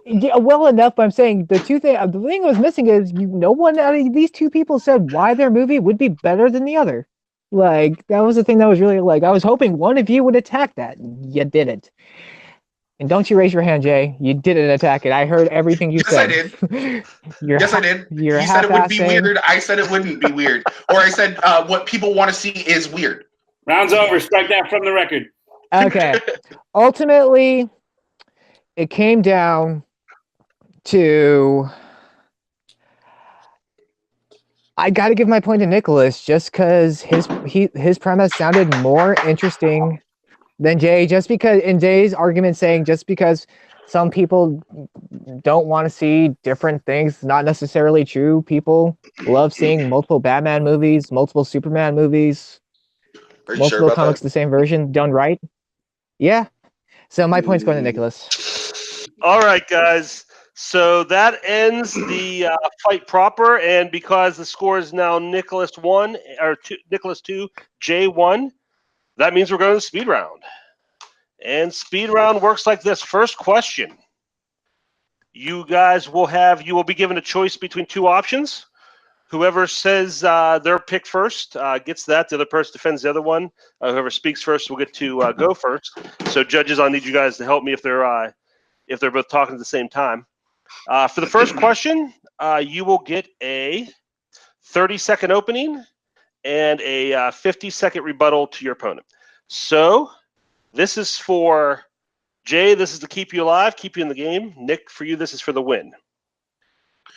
Well enough, but I'm saying the thing I was missing is no one out of these two people said why their movie would be better than the other. Like, that was the thing that was really, like, I was hoping one of you would attack that. You didn't. And don't you raise your hand, Jay. You didn't attack it. I heard everything you said. Yes, I did. Yes, I did. He said it would be weird. I said it wouldn't be weird. Or I said what people want to see is weird. Round's over. Strike that from the record. Okay. Ultimately, it came down to... I got to give my point to Nicholas just because his premise sounded more interesting than Jay. Just because in Jay's argument saying just because some people don't want to see different things, not necessarily true. People love seeing multiple Batman movies, multiple Superman movies, multiple comics, the same version done right. Yeah. So my point's going to Nicholas. All right, guys. So that ends the fight proper, and because the score is now Nicholas 2, Jay 1, that means we're going to the speed round. And speed round works like this. First question. You guys will be given a choice between two options. Whoever says their pick first gets that. The other person defends the other one. Whoever speaks first will get to go first. So judges, I'll need you guys to help me if they're both talking at the same time. For the first question, you will get a 30-second opening and a 50-second rebuttal to your opponent. So this is for Jay. This is to keep you alive, keep you in the game. Nick, for you, this is for the win.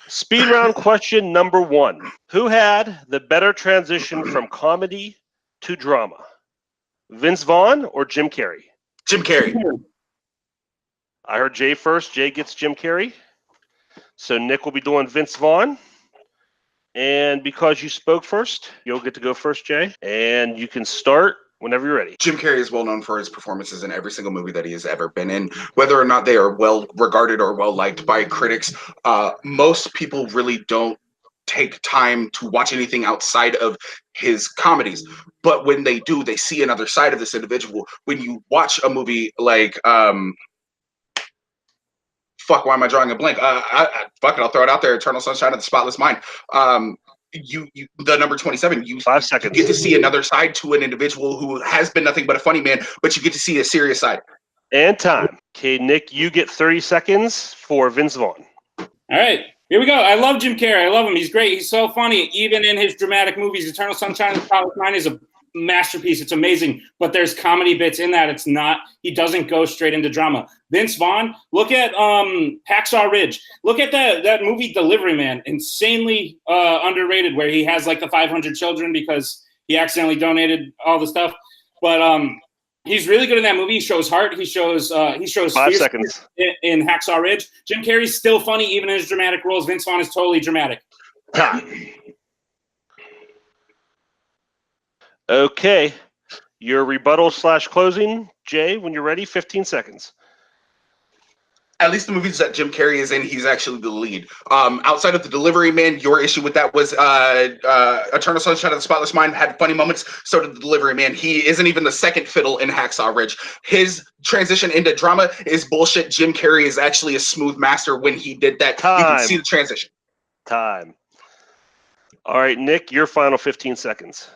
Speed round question number 1. Who had the better transition from comedy to drama? Vince Vaughn or Jim Carrey? Jim Carrey. I heard Jay first. Jay gets Jim Carrey. So Nick will be doing Vince Vaughn. And because you spoke first, you'll get to go first, Jay. And you can start Whenever you're ready. Jim Carrey is well known for his performances in every single movie that he has ever been in, whether or not they are well regarded or well liked by critics. Most people really don't take time to watch anything outside of his comedies, but when they do, they see another side of this individual. When you watch a movie like fuck, why am I drawing a blank? Fuck it, I'll throw it out there. Eternal Sunshine of the Spotless Mind. You the number 27. 5 seconds. You get to see another side to an individual who has been nothing but a funny man, but you get to see a serious side. And time. Okay, Nick, you get 30 seconds for Vince Vaughn. All right, here we go. I love Jim Carrey. I love him. He's great. He's so funny. Even in his dramatic movies, Eternal Sunshine of the Spotless Mind is a masterpiece. It's amazing, but there's comedy bits in that. It's not. He doesn't go straight into drama. Vince Vaughn. Look at Hacksaw Ridge. Look at that movie Delivery Man. Insanely underrated, where he has like the 500 children because he accidentally donated all the stuff. But he's really good in that movie. He shows heart. He shows 5 seconds in Hacksaw Ridge. Jim Carrey's still funny even in his dramatic roles. Vince Vaughn is totally dramatic. Okay, your rebuttal / closing, Jay, when you're ready, 15 seconds. At least the movies that Jim Carrey is in, he's actually the lead. Outside of The Delivery Man, your issue with that was Eternal Sunshine of the Spotless Mind had funny moments. So did The Delivery Man. He isn't even the second fiddle in Hacksaw Ridge. His transition into drama is bullshit. Jim Carrey is actually a smooth master when he did that. Time. You can see the transition. Time. All right, Nick, your final 15 seconds.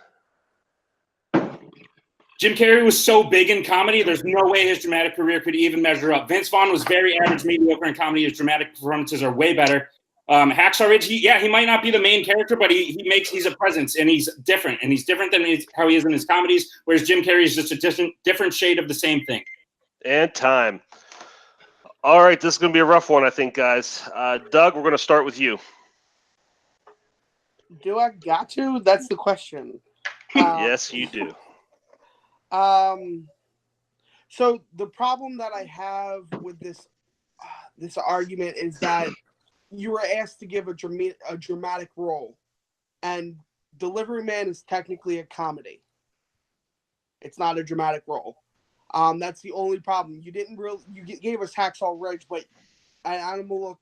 Jim Carrey was so big in comedy, there's no way his dramatic career could even measure up. Vince Vaughn was very average, mediocre in comedy. His dramatic performances are way better. Hacksaw Ridge, he might not be the main character, but he's a presence, and he's different. And he's different than how he is in his comedies, whereas Jim Carrey is just a different shade of the same thing. And time. All right, this is going to be a rough one, I think, guys. Doug, we're going to start with you. Do I got to? That's the question. Yes, you do. So the problem that I have with this argument is that you were asked to give a dramatic role, and Delivery Man is technically a comedy. It's not a dramatic role. That's the only problem. You gave us Hacksaw Ridge, but I'm a little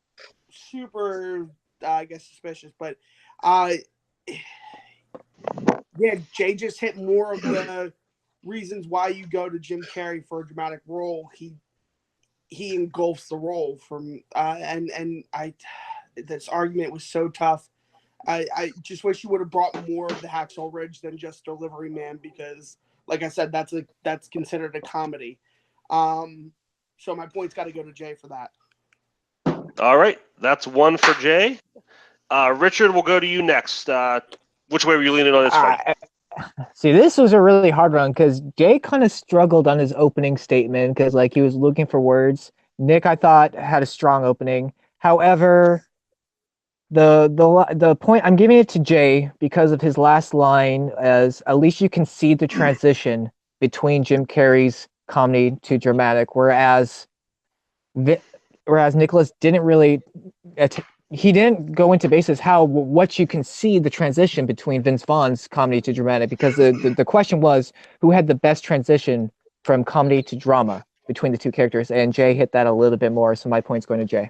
super, I guess, suspicious. But yeah, Jay just hit more of the reasons why you go to Jim Carrey for a dramatic role. He engulfs the role from this argument was so tough. I just wish you would have brought more of the Hacksaw Ridge than just Delivery Man, because like I said, that's considered a comedy. So my point's got to go to Jay for that. All right, that's one for Jay. Richard, we'll go to you next. Which way were you leaning on this fight? See, this was a really hard one because Jay kind of struggled on his opening statement because, like, he was looking for words. Nick, I thought, had a strong opening. However, the point I'm giving it to Jay because of his last line, as at least you can see the transition between Jim Carrey's comedy to dramatic, whereas Nicholas didn't really. He didn't go into basis what you can see the transition between Vince Vaughn's comedy to dramatic, because the question was who had the best transition from comedy to drama between the two characters, and Jay hit that a little bit more, so my point's going to Jay.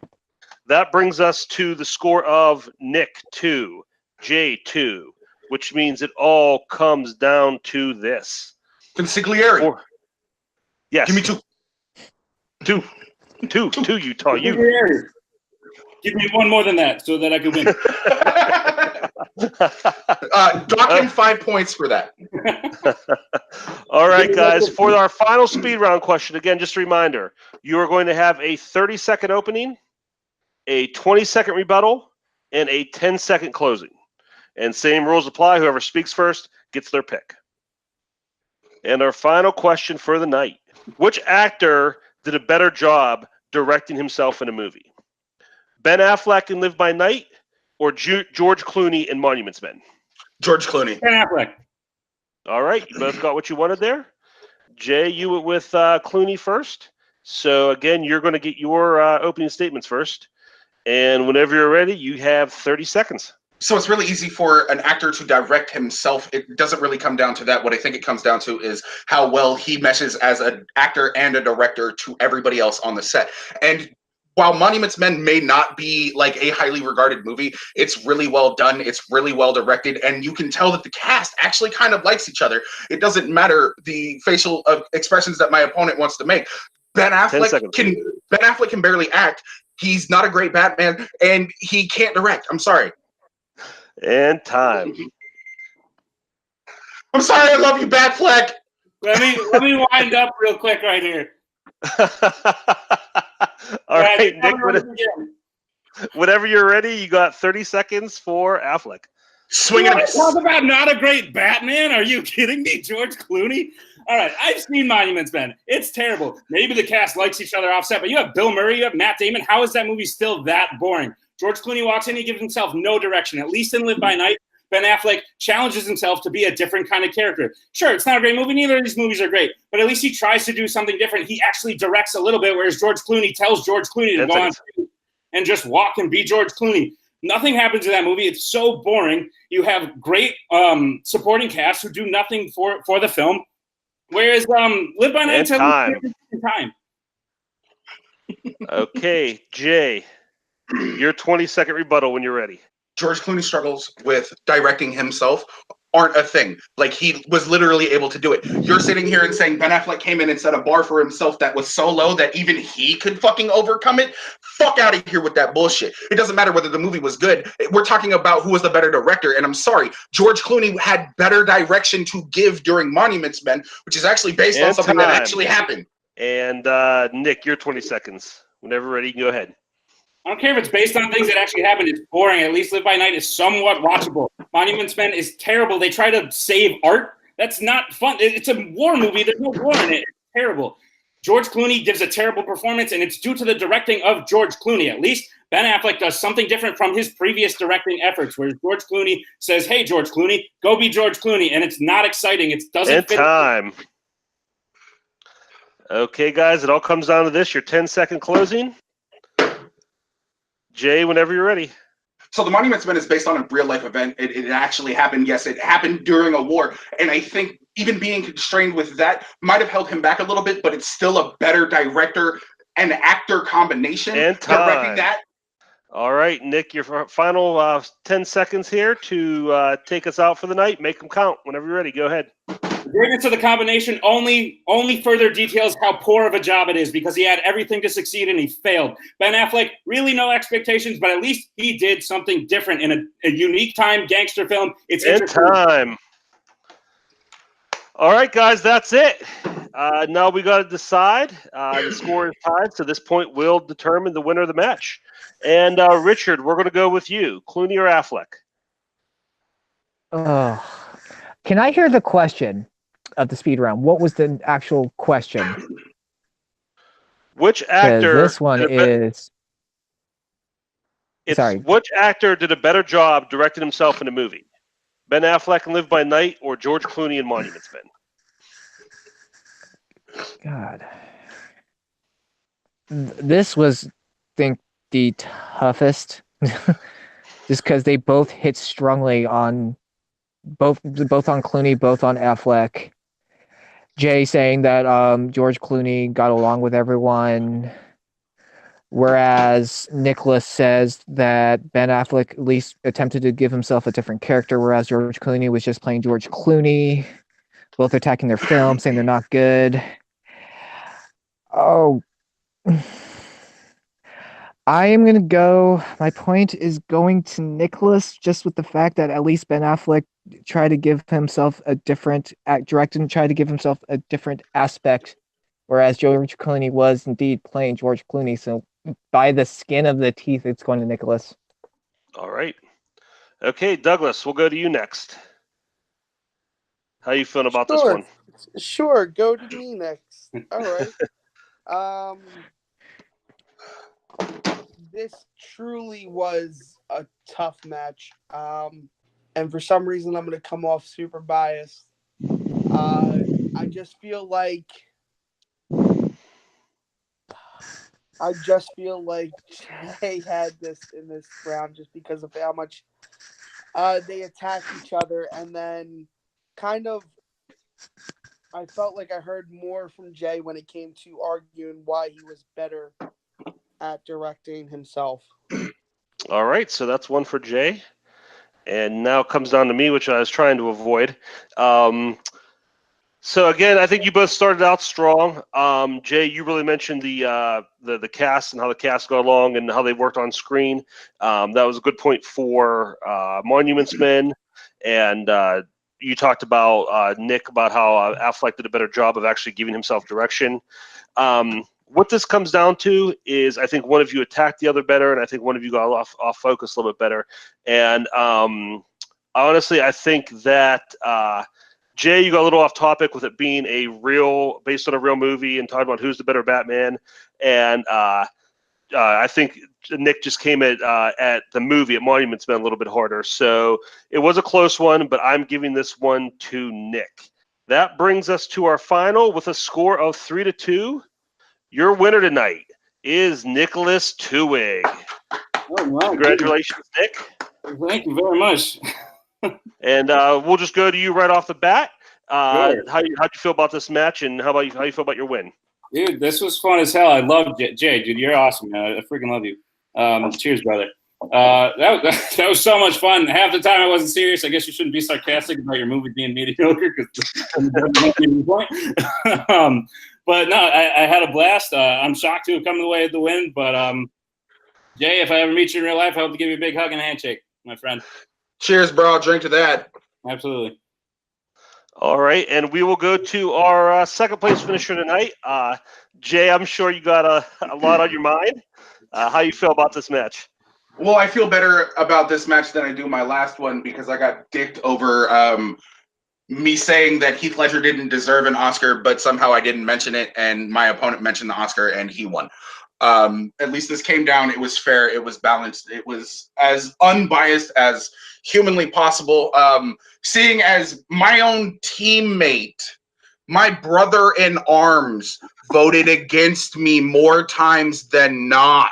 That brings us to the score of Nick 2, Jay 2, which means it all comes down to this. Consigliere. Yes. Give me two. Two, Utah. You. Give me one more than that so that I can win. Dock him 5 points for that. All right, guys. For our final speed round question, again, just a reminder, you are going to have a 30-second opening, a 20-second rebuttal, and a 10-second closing. And same rules apply. Whoever speaks first gets their pick. And our final question for the night. Which actor did a better job directing himself in a movie? Ben Affleck in Live by Night or George Clooney in Monuments Men? George Clooney. Ben Affleck. All right. You both got what you wanted there. Jay, you went with Clooney first. So, again, you're going to get your opening statements first. And whenever you're ready, you have 30 seconds. So it's really easy for an actor to direct himself. It doesn't really come down to that. What I think it comes down to is how well he meshes as an actor and a director to everybody else on the set. And while Monuments Men may not be like a highly regarded movie, it's really well done. It's really well directed. And you can tell that the cast actually kind of likes each other. It doesn't matter the facial expressions that my opponent wants to make. Ben Affleck can barely act. He's not a great Batman, and he can't direct. I'm sorry. And time. I'm sorry. I love you, Batfleck. Let me wind up real quick right here. All right, Nick. Whenever you're ready, you got 30 seconds for Affleck. Swing and a miss. Talk about not a great Batman. Are you kidding me, George Clooney? All right, I've seen Monuments Men. It's terrible. Maybe the cast likes each other offset, but you have Bill Murray, you have Matt Damon. How is that movie still that boring? George Clooney walks in, he gives himself no direction. At least in Live by Night, Ben Affleck challenges himself to be a different kind of character. Sure, it's not a great movie. Neither of these movies are great, but at least he tries to do something different. He actually directs a little bit, whereas George Clooney tells George Clooney to go on and just walk and be George Clooney. Nothing happens in that movie. It's so boring. You have great supporting cast who do nothing for the film, whereas Live by Night time. Time. Okay, Jay, your 20-second rebuttal when you're ready. George Clooney struggles with directing himself aren't a thing. Like, he was literally able to do it. You're sitting here and saying Ben Affleck came in and set a bar for himself that was so low that even he could fucking overcome it. Fuck out of here with that bullshit. It doesn't matter whether the movie was good. We're talking about who was the better director, and I'm sorry, George Clooney had better direction to give during Monuments Men, which is actually based on something that actually happened. And Nick, your 20 seconds. Whenever ready, you can go ahead. I don't care if it's based on things that actually happened. It's boring. At least Live by Night is somewhat watchable. Monuments Men is terrible. They try to save art. That's not fun. It's a war movie. There's no war in it. It's terrible. George Clooney gives a terrible performance, and it's due to the directing of George Clooney. At least Ben Affleck does something different from his previous directing efforts, where George Clooney says, hey, George Clooney, go be George Clooney, and it's not exciting. It doesn't fit. Time. Okay, guys, it all comes down to this. Your 10-second closing. Jay, whenever you're ready. So the Monuments Men is based on a real-life event. It actually happened. Yes, it happened during a war. And I think even being constrained with that might have held him back a little bit, but it's still a better director and actor combination directing that. All right, Nick, your final 10 seconds here to take us out for the night. Make them count. Whenever you're ready, go ahead. The greatness of the combination only further details how poor of a job it is, because he had everything to succeed and he failed. Ben Affleck, really no expectations, but at least he did something different in a unique time gangster film. It's time. All right, guys, that's it. Now we got to decide. The score is tied, so this point will determine the winner of the match. And Richard, we're going to go with you. Clooney or Affleck? Can I hear the question of the speed round? What was the actual question? Which actor? This one is. Sorry. Which actor did a better job directing himself in a movie? Ben Affleck in Live by Night or George Clooney in Monuments Men? God. This was, I think, the toughest. Just because they both hit strongly on both on Clooney, both on Affleck. Jay saying that George Clooney got along with everyone, whereas Nicholas says that Ben Affleck at least attempted to give himself a different character, whereas George Clooney was just playing George Clooney. Both attacking their film, saying they're not good. Oh, I am going to go. My point is going to Nicholas, just with the fact that at least Ben Affleck tried to give himself a different directed and tried to give himself a different aspect, whereas George Clooney was indeed playing George Clooney. So by the skin of the teeth, it's going to Nicholas. All right. Okay, Douglas, we'll go to you next. How you feeling about this one? Sure, go to me next. All right. This truly was a tough match. And for some reason, I'm going to come off super biased. I just feel like Jay had this in this round just because of how much they attacked each other, and then kind of I felt like I heard more from Jay when it came to arguing why he was better at directing himself. All right, so that's one for Jay. And now it comes down to me, which I was trying to avoid. So again, I think you both started out strong. Jay, you really mentioned the cast and how the cast got along and how they worked on screen. That was a good point for Monuments Men, and you talked about Nick about how Affleck did a better job of actually giving himself direction. What this comes down to is I think one of you attacked the other better, and I think one of you got off focus a little bit better. And honestly, I think that Jay, you got a little off topic with it being based on a real movie and talking about who's the better Batman. And I think Nick just came at the movie at Monuments Men a little bit harder. So it was a close one, but I'm giving this one to Nick. That brings us to our final with a score of 3-2. Your winner tonight is Nicholas Twohig. Oh, wow. Congratulations, Nick. Thank you very much. And we'll just go to you right off the bat. Sure. How'd you feel about this match, and how you feel about your win? Dude, this was fun as hell. I love Jay. Dude, you're awesome, man. I freaking love you. Cheers, brother. That was so much fun. Half the time I wasn't serious. I guess you shouldn't be sarcastic about your movie being mediocre because but no, I had a blast. I'm shocked to have come away with the win. But Jay, if I ever meet you in real life, I hope to give you a big hug and a handshake, my friend. Cheers, bro. I'll drink to that. Absolutely. All right, and we will go to our second place finisher tonight. Jay, I'm sure you got a lot on your mind. How you feel about this match? Well, I feel better about this match than I do my last one because I got dicked over me saying that Heath Ledger didn't deserve an Oscar, but somehow I didn't mention it, and my opponent mentioned the Oscar, and he won. At least this came down. It was fair. It was balanced. It was as unbiased as humanly possible. Seeing as my own teammate, my brother in arms, voted against me more times than not.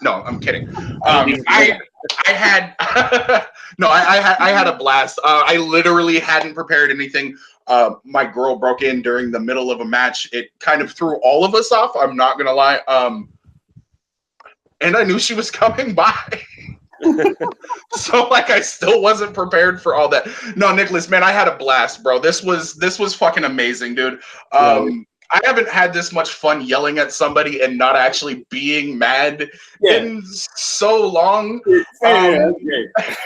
No, I'm kidding. I had I had a blast. I literally hadn't prepared anything. My girl broke in during the middle of a match. It kind of threw all of us off. I'm not gonna lie. And I knew she was coming by. So like I still wasn't prepared for all that. No, Nicholas, man, I had a blast, bro. This was fucking amazing, dude. I haven't had this much fun yelling at somebody and not actually being mad in so long.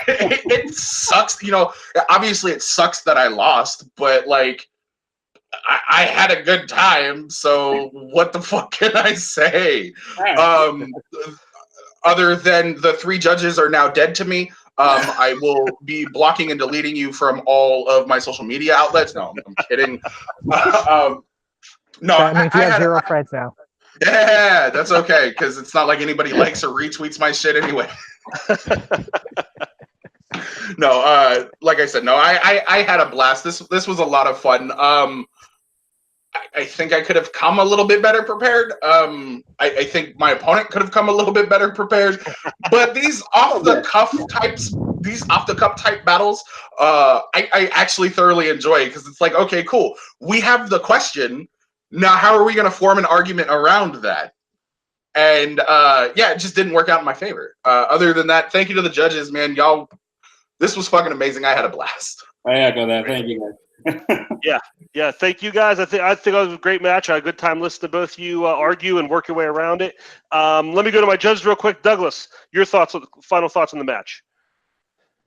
It sucks, you know. Obviously, it sucks that I lost, but like, I had a good time. So what the fuck can I say? Other than the 3 judges are now dead to me. I will be blocking and deleting you from all of my social media outlets. No, I'm kidding. No, that means you have 0 friends now. Yeah, that's okay, because it's not like anybody likes or retweets my shit anyway. No, like I said, no, I had a blast. This was a lot of fun. I think I could have come a little bit better prepared. I think my opponent could have come a little bit better prepared. But these off the cuff type battles, I actually thoroughly enjoy because it's like, okay, cool. We have the question. Now, how are we going to form an argument around that? And yeah, it just didn't work out in my favor. Other than that, thank you to the judges, man. Y'all, this was fucking amazing. I had a blast. I echo that. Thank you, guys. Yeah. Thank you, guys. I think it was a great match. I had a good time listening to both of you argue and work your way around it. Let me go to my judges real quick. Douglas, your final thoughts on the match?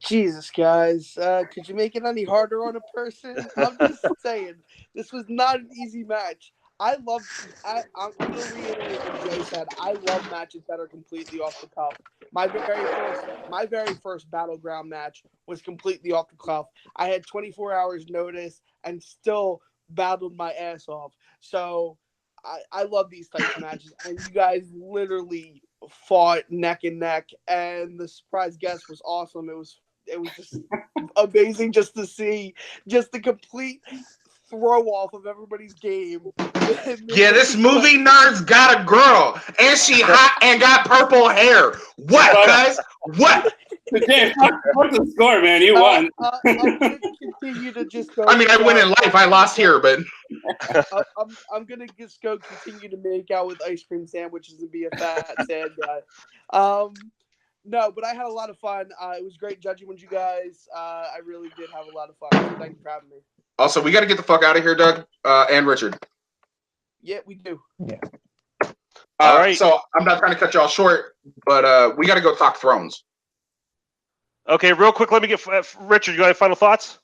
Jesus, guys, could you make it any harder on a person? I'm just saying, this was not an easy match. I'm going to reiterate what Jay said. I love matches that are completely off the cuff. My very first Battleground match was completely off the cuff. I had 24 hours notice and still battled my ass off. So I love these types of matches. And you guys literally fought neck and neck. And the surprise guest was awesome. It was just amazing just to see just the complete throw off of everybody's game. Yeah, this movie nerd's got a girl, and she hot and got purple hair. What, guys? What? Jay, what's the score, man? You won. I'm gonna continue to just go. I mean, I win in life. I lost here, but I'm gonna just go continue to make out with ice cream sandwiches and be a fat sad guy. No, but I had a lot of fun. It was great judging with you guys. I really did have a lot of fun. So thank you for having me. also we got to get the fuck out of here, Doug and Richard. Yeah, we do. Yeah. All right. So I'm not trying to cut y'all short, but we got to go talk Thrones. Okay, real quick, let me get Richard. You got any final thoughts?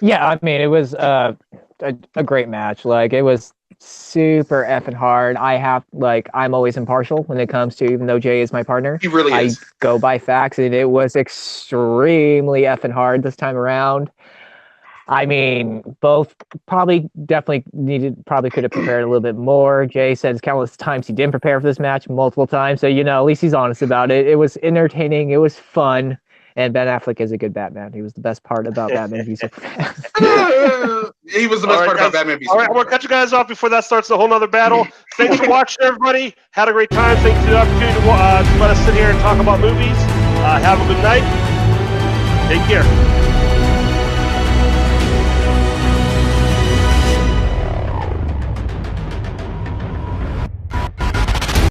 Yeah, I mean, it was a great match. Like, it was super effing hard. I'm always impartial when it comes to, even though Jay is my partner. He really is. I go by facts, and it was extremely effing hard this time around. I mean, both probably could have prepared a little bit more. Jay says countless times he didn't prepare for this match, multiple times. So, at least he's honest about it. It was entertaining. It was fun. And Ben Affleck is a good Batman. He was the best part about Batman v Superman. He was the best part about Batman v Superman. All right, I'm going to cut you guys off before that starts a whole nother battle. Thanks for watching, everybody. Had a great time. Thanks for the opportunity to let us sit here and talk about movies. Have a good night. Take care.